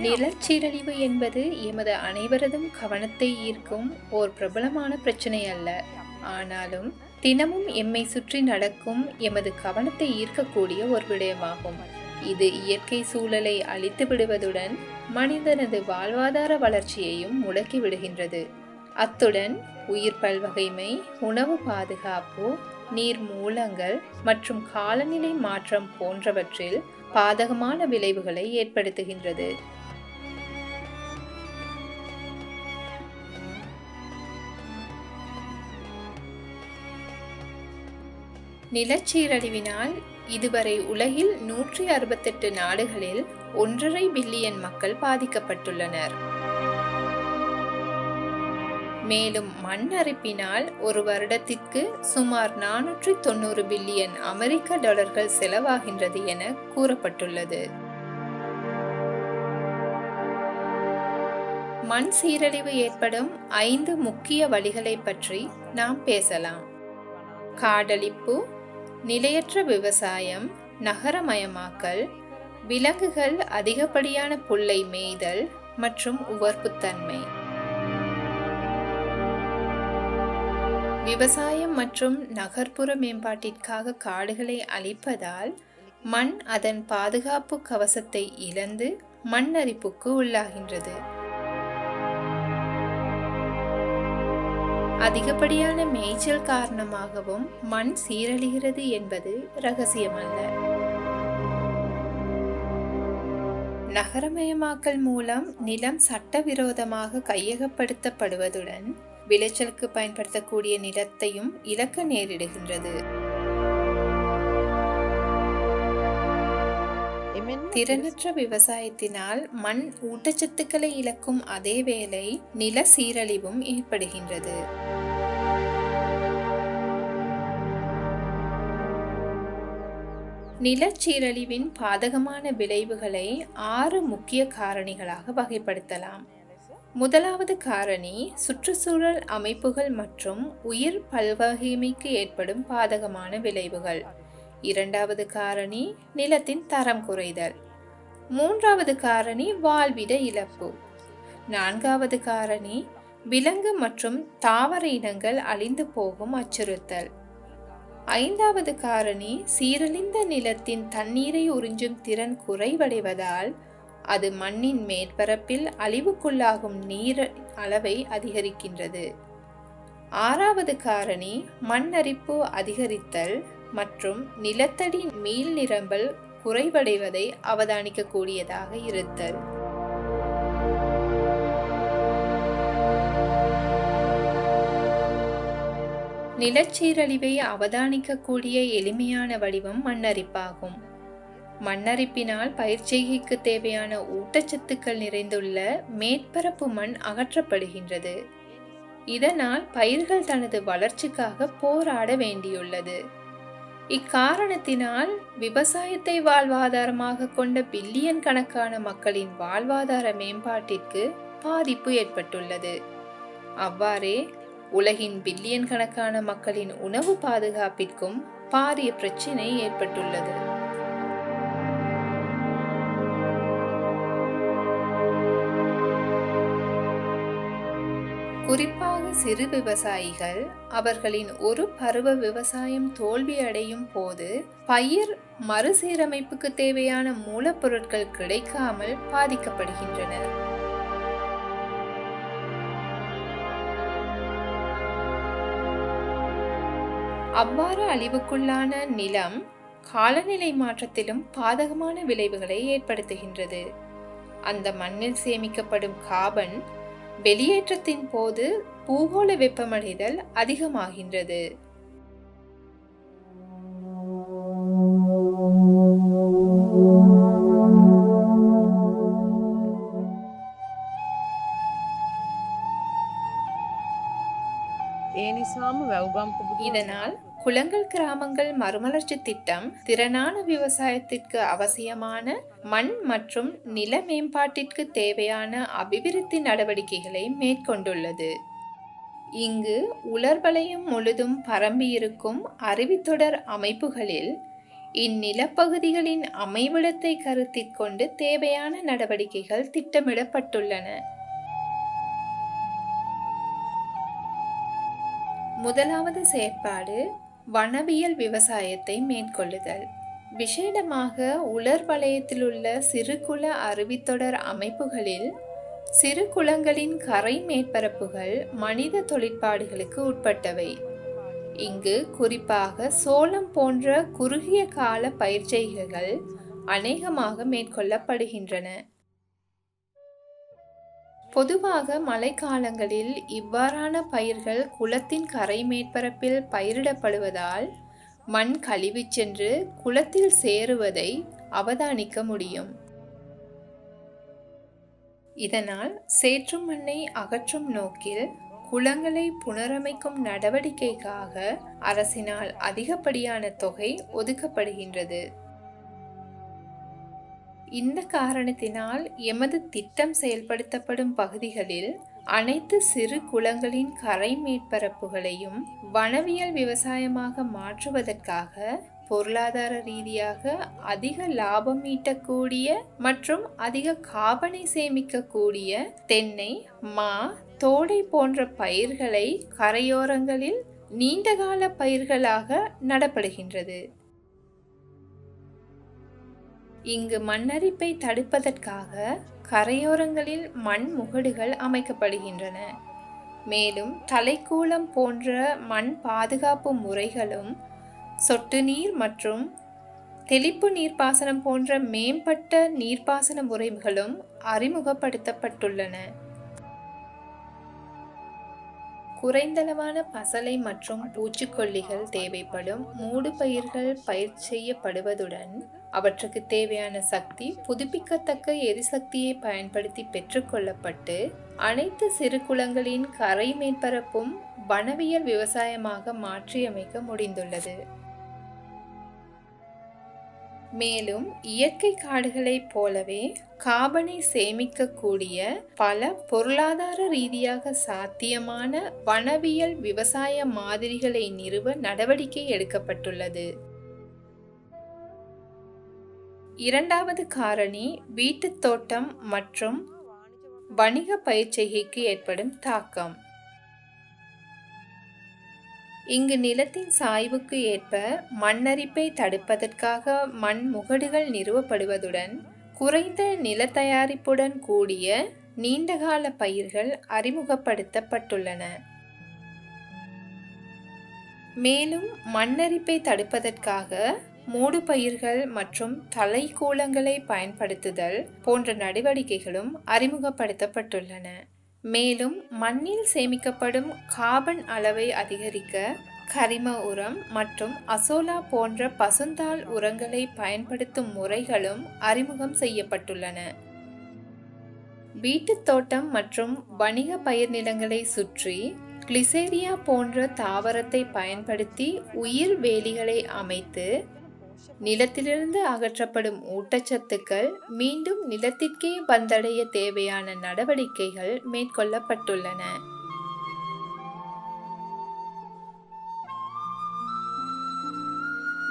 நிலச்சீரழிவு என்பது எமது அனைவரதும் கவனத்தை ஈர்க்கும் ஓர் பிரபலமான பிரச்சனை அல்ல. ஆனாலும் தினமும் எம்மை சுற்றி நடக்கும் எமது கவனத்தை ஈர்க்கக்கூடிய ஒரு விடயமாகும். இது இயற்கை சூழலை அழித்து விடுவதுடன் மனிதனது வாழ்வாதார வளர்ச்சியையும் முடக்கி விடுகின்றது. அத்துடன் உயிர் பல்வகைமை, உணவு பாதுகாப்பு, நீர் மூலங்கள் மற்றும் காலநிலை மாற்றம் போன்றவற்றில் பாதகமான விளைவுகளை ஏற்படுத்துகின்றது. நிலச்சீரழிவினால் இதுவரை உலகில் 168 நாடுகளில் 1.5 பில்லியன் மக்கள் பாதிக்கப்பட்டுள்ளனர். மேலும் மண் அரிப்பினால் ஒரு வருடத்திற்கு சுமார் 490 பில்லியன் அமெரிக்க டாலர்கள் செலவாகின்றது என கூறப்பட்டுள்ளது. மண் சீரழிவு ஏற்படும் 5 முக்கிய வழிகளை பற்றி நாம் பேசலாம். காடழிப்பு, நிலையற்ற விவசாயம், நகரமயமாக்கல், விலங்குகள் அதிகப்படியான புல்லை மேய்தல் மற்றும் உவர்ப்புத்தன்மை. விவசாயம் மற்றும் நகர்ப்புற மேம்பாட்டிற்காக காடுகளை அழிப்பதால் மண் அதன் பாதுகாப்பு கவசத்தை இழந்து மண் அரிப்புக்கு உள்ளாகின்றது. அதிகப்படியான மேய்ச்சல் காரணமாகவும் மண் சீரழிகிறது என்பது இரகசியமல்ல. நகரமயமாக்கல் மூலம் நிலம் சட்டவிரோதமாக கையகப்படுத்தப்படுவதுடன் விளைச்சலுக்கு பயன்படுத்தக்கூடிய நிலத்தையும் இழக்க நேரிடுகின்றது. திறனற்ற விவசாயத்தினால் மண் ஊட்டச்சத்துக்களை இழக்கும் அதே வேளை நில சீரழிவும் ஏற்படுகின்றது. நிலச்சீரழிவின் பாதகமான விளைவுகளை 6 முக்கிய காரணிகளாக வகைப்படுத்தலாம். முதலாவது காரணி சுற்றுச்சூழல் அமைப்புகள் மற்றும் உயிர் பல்வகைமைக்கு ஏற்படும் பாதகமான விளைவுகள். இரண்டாவது காரணி நிலத்தின் தரம் குறைதல். மூன்றாவது காரணி வாழ்விட இழப்பு. நான்காவது காரணி விலங்கு மற்றும் தாவர இனங்கள் அழிந்து போகும் அச்சுறுத்தல். ஐந்தாவது காரணி சீரழிந்த நிலத்தின் தண்ணீரை உறிஞ்சும் திறன் குறைவடைவதால் அது மண்ணின் மேற்பரப்பில் அழிவுக்குள்ளாகும் நீர் அளவை அதிகரிக்கின்றது. ஆறாவது காரணி மண் அரிப்பு அதிகரித்தல் மற்றும் நிலத்தடி மீள் நிரம்பல் குறைவடைவதை அவதானிக்கக்கூடியதாக இருத்தல். நிலச்சீரழிவை அவதானிக்கக்கூடிய எளிமையான வடிவம் மண்ணரிப்பாகும். மண்ணரிப்பினால் பயிர்ச்செய்கைக்கு தேவையான ஊட்டச்சத்துக்கள் நிறைந்துள்ள மேற்பரப்பு மண் அகற்றப்படுகின்றது. இதனால் பயிர்கள் தனது வளர்ச்சிக்காக போராட வேண்டியுள்ளது. இக்காரணத்தினால் விவசாயத்தை வாழ்வாதாரமாக கொண்ட பில்லியன் கணக்கான மக்களின் வாழ்வாதார மேம்பாட்டிற்கு பாதிப்பு ஏற்பட்டுள்ளது. அவ்வாறே உலகின் பில்லியன் கணக்கான மக்களின் உணவு பாதுகாப்பிற்கும் பாரிய பிரச்சினை ஏற்பட்டுள்ளது. குறிப்பாக சிறு விவசாயிகள் அவர்களின் ஒரு பருவ விவசாயம் தோல்வியடையும் போது பயிர் மறுசீரமைப்புக்கு தேவையான மூலப்பொருட்கள் கிடைக்காமல் பாதிக்கப்படுகின்றனர். அவ்வாறு அழிவுக்குள்ளான நிலம் காலநிலை மாற்றத்திலும் பாதகமான விளைவுகளை ஏற்படுத்துகின்றது. அந்த மண்ணில் சேமிக்கப்படும் கார்பன் வெளியேற்றத்தின் போது பூகோள வெப்பமடைதல் அதிகமாகின்றது. இதனால் குளங்கள் கிராமங்கள் மறுமலர்ச்சி திட்டம் திறனான விவசாயத்திற்கு அவசியமான மண் மற்றும் நில மேம்பாட்டிற்கு தேவையான அபிவிருத்தி நடவடிக்கைகளை மேற்கொண்டுள்ளது. இங்கு உலர் வலயம் முழுதும் பரம்பியிருக்கும் அருவித்தொடர் அமைப்புகளில் இந்நிலப்பகுதிகளின் அமைவிடத்தை கருத்தில் கொண்டு தேவையான நடவடிக்கைகள் திட்டமிடப்பட்டுள்ளன. முதலாவது செயற்பாடு வனவியல் விவசாயத்தை மேற்கொள்ளுதல். விசேடமாக உலர் வலயத்திலுள்ள சிறுகுள அருவித்தொடர் அமைப்புகளில் சிறு குளங்களின் கரை மேற்பரப்புகள் மனித தொழிற்பாடுகளுக்கு உட்பட்டவை. இங்கு குறிப்பாக சோளம் போன்ற குறுகிய கால பயிர்ச்செய்கைகள் அநேகமாக மேற்கொள்ளப்படுகின்றன. பொதுவாக மழைக்காலங்களில் இவ்வாறான பயிர்கள் குளத்தின் கரை மேற்பரப்பில் பயிரிடப்படுவதால் மண் கழிவு சென்று குளத்தில் சேருவதை அவதானிக்க முடியும். இதனால் சேற்றும் மண்ணை அகற்றும் நோக்கில் குளங்களை புனரமைக்கும் நடவடிக்கைக்காக அரசினால் அதிகப்படியான தொகை ஒதுக்கப்படுகின்றது. இந்த காரணத்தினால் எமது திட்டம் செயல்படுத்தப்படும் பகுதிகளில் அனைத்து சிறு குளங்களின் கரை மேற்பரப்புகளையும் வனவியல் விவசாயமாக மாற்றுவதற்காக பொருளாதார ரீதியாக அதிக லாபம் ஈட்டக்கூடிய மற்றும் அதிக காபனை சேமிக்கக்கூடிய தென்னை, மா, தோடை போன்ற பயிர்களை கரையோரங்களில் நீண்டகால பயிர்களாக நடப்படுகின்றது. இங்கு மண்ணரிப்பை தடுப்பதற்காக கரையோரங்களில் மண் முகடுகள் அமைக்கப்படுகின்றன. மேலும் தலைக்கூளம் போன்ற மண் பாதுகாப்பு முறைகளும் சொட்டு நீர் மற்றும் தெளிப்பு நீர்ப்பாசனம் போன்ற மேம்பட்ட நீர்ப்பாசன முறைகளும் அறிமுகப்படுத்தப்பட்டுள்ளன. குறைந்தளவான பசலை மற்றும் பூச்சிக்கொல்லிகள் தேவைப்படும் மூடு பயிர்கள் பயிர் செய்யப்படுவதுடன் அவற்றுக்கு தேவையான சக்தி புதுப்பிக்கத்தக்க எரிசக்தியை பயன்படுத்தி பெற்றுக்கொள்ளப்பட்டு அனைத்து சிறு குளங்களின் கரை மேற்பரப்பும் வனவியல் விவசாயமாக மாற்றியமைக்க முடிந்துள்ளது. மேலும் இயற்கை காடுகளைப் போலவே காபனை சேமிக்கக்கூடிய பல பொருளாதார ரீதியாக சாத்தியமான வனவியல் விவசாய மாதிரிகளை நிறுவ நடவடிக்கை எடுக்கப்பட்டுள்ளது. இரண்டாவது காரணி வீட்டுத் தோட்டம் மற்றும் வணிக பயிர்ச்செய்கைக்கு ஏற்படும் தாக்கம். இங்கு நிலத்தின் சாய்வுக்கு ஏற்ப மண்ணரிப்பை தடுப்பதற்காக மண் முகடுகள் நிறுவப்படுவதுடன் குறைந்த நில தயாரிப்புடன் கூடிய நீண்டகால பயிர்கள் அறிமுகப்படுத்தப்பட்டுள்ளன. மேலும் மண்ணரிப்பை தடுப்பதற்காக மூடு பயிர்கள் மற்றும் தலைக்கூளங்களை பயன்படுத்துதல் போன்ற நடவடிக்கைகளும் அறிமுகப்படுத்தப்பட்டுள்ளன. மேலும் மண்ணில் சேமிக்கப்படும் கார்பன் அளவை அதிகரிக்க கரிம உரம் மற்றும் அசோலா போன்ற பசுந்தாள் உரங்களை பயன்படுத்தும் முறைகளும் அறிமுகம் செய்யப்பட்டுள்ளன. வீட்டுத் தோட்டம் மற்றும் வணிக பயிர் நிலங்களை சுற்றி கிளிசேரியா போன்ற தாவரத்தை பயன்படுத்தி உயிர் வேலிகளை அமைத்து நிலத்திலிருந்து அகற்றப்படும் ஊட்டச்சத்துக்கள் மீண்டும் நிலத்திற்கே வந்தடைய தேவையான நடவடிக்கைகள் மேற்கொள்ளப்பட்டுள்ளன.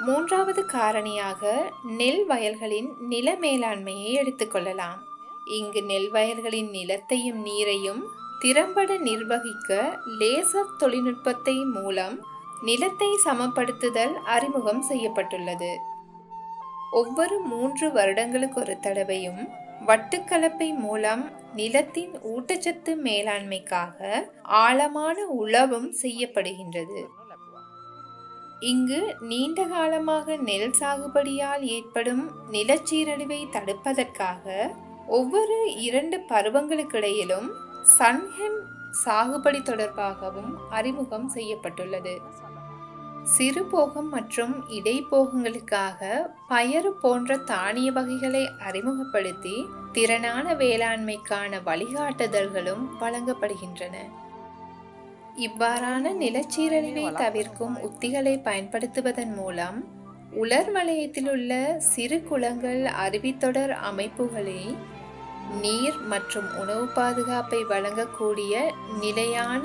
மூன்றாவது காரணியாக நெல் வயல்களின் நில மேலாண்மையை எடுத்துக்கொள்ளலாம். இங்கு நெல் வயல்களின் நிலத்தையும் நீரையும் திறம்பட நிர்வகிக்க லேசர் தொழில்நுட்பத்தை மூலம் நிலத்தை சமப்படுத்துதல் அறிமுகம் செய்யப்பட்டுள்ளது. ஒவ்வொரு 3 வருடங்களுக்கு ஒரு தடவையும் வட்டுக்கலப்பை மூலம் நிலத்தின் ஊட்டச்சத்து மேலாண்மைக்காக ஆழமான உழவும் செய்யப்படுகின்றது. இங்கு நீண்ட காலமாக நெல் சாகுபடியால் ஏற்படும் நிலச்சீரழிவை தடுப்பதற்காக ஒவ்வொரு 2 பருவங்களுக்கிடையிலும் சன்ஹெம் சாகுபடி தொடர்பாகவும் அறிமுகம் செய்யப்பட்டுள்ளது. சிறுபோகம் மற்றும் இடைப்போகங்களுக்காக பயறு போன்ற தானிய வகைகளை அறிமுகப்படுத்தி திறனான வேளாண்மைக்கான வழிகாட்டுதல்களும் வழங்கப்படுகின்றன. இவ்வாறான நிலச்சீரழிவை தவிர்க்கும் உத்திகளை பயன்படுத்துவதன் மூலம் உலர் வலயத்திலுள்ள சிறு குளங்கள் அருவித்தொடர் அமைப்புகளை நீர் மற்றும் உணவு பாதுகாப்பை வழங்கக்கூடிய நிலையான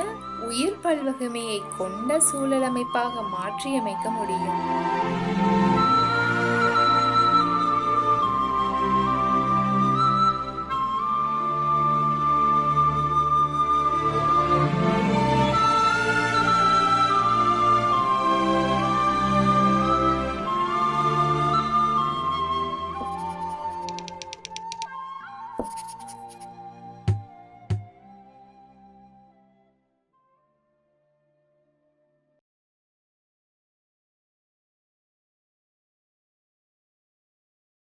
உயிர் பல்வகைமையை கொண்ட சூழலமைப்பாக மாற்றியமைக்க முடியும்.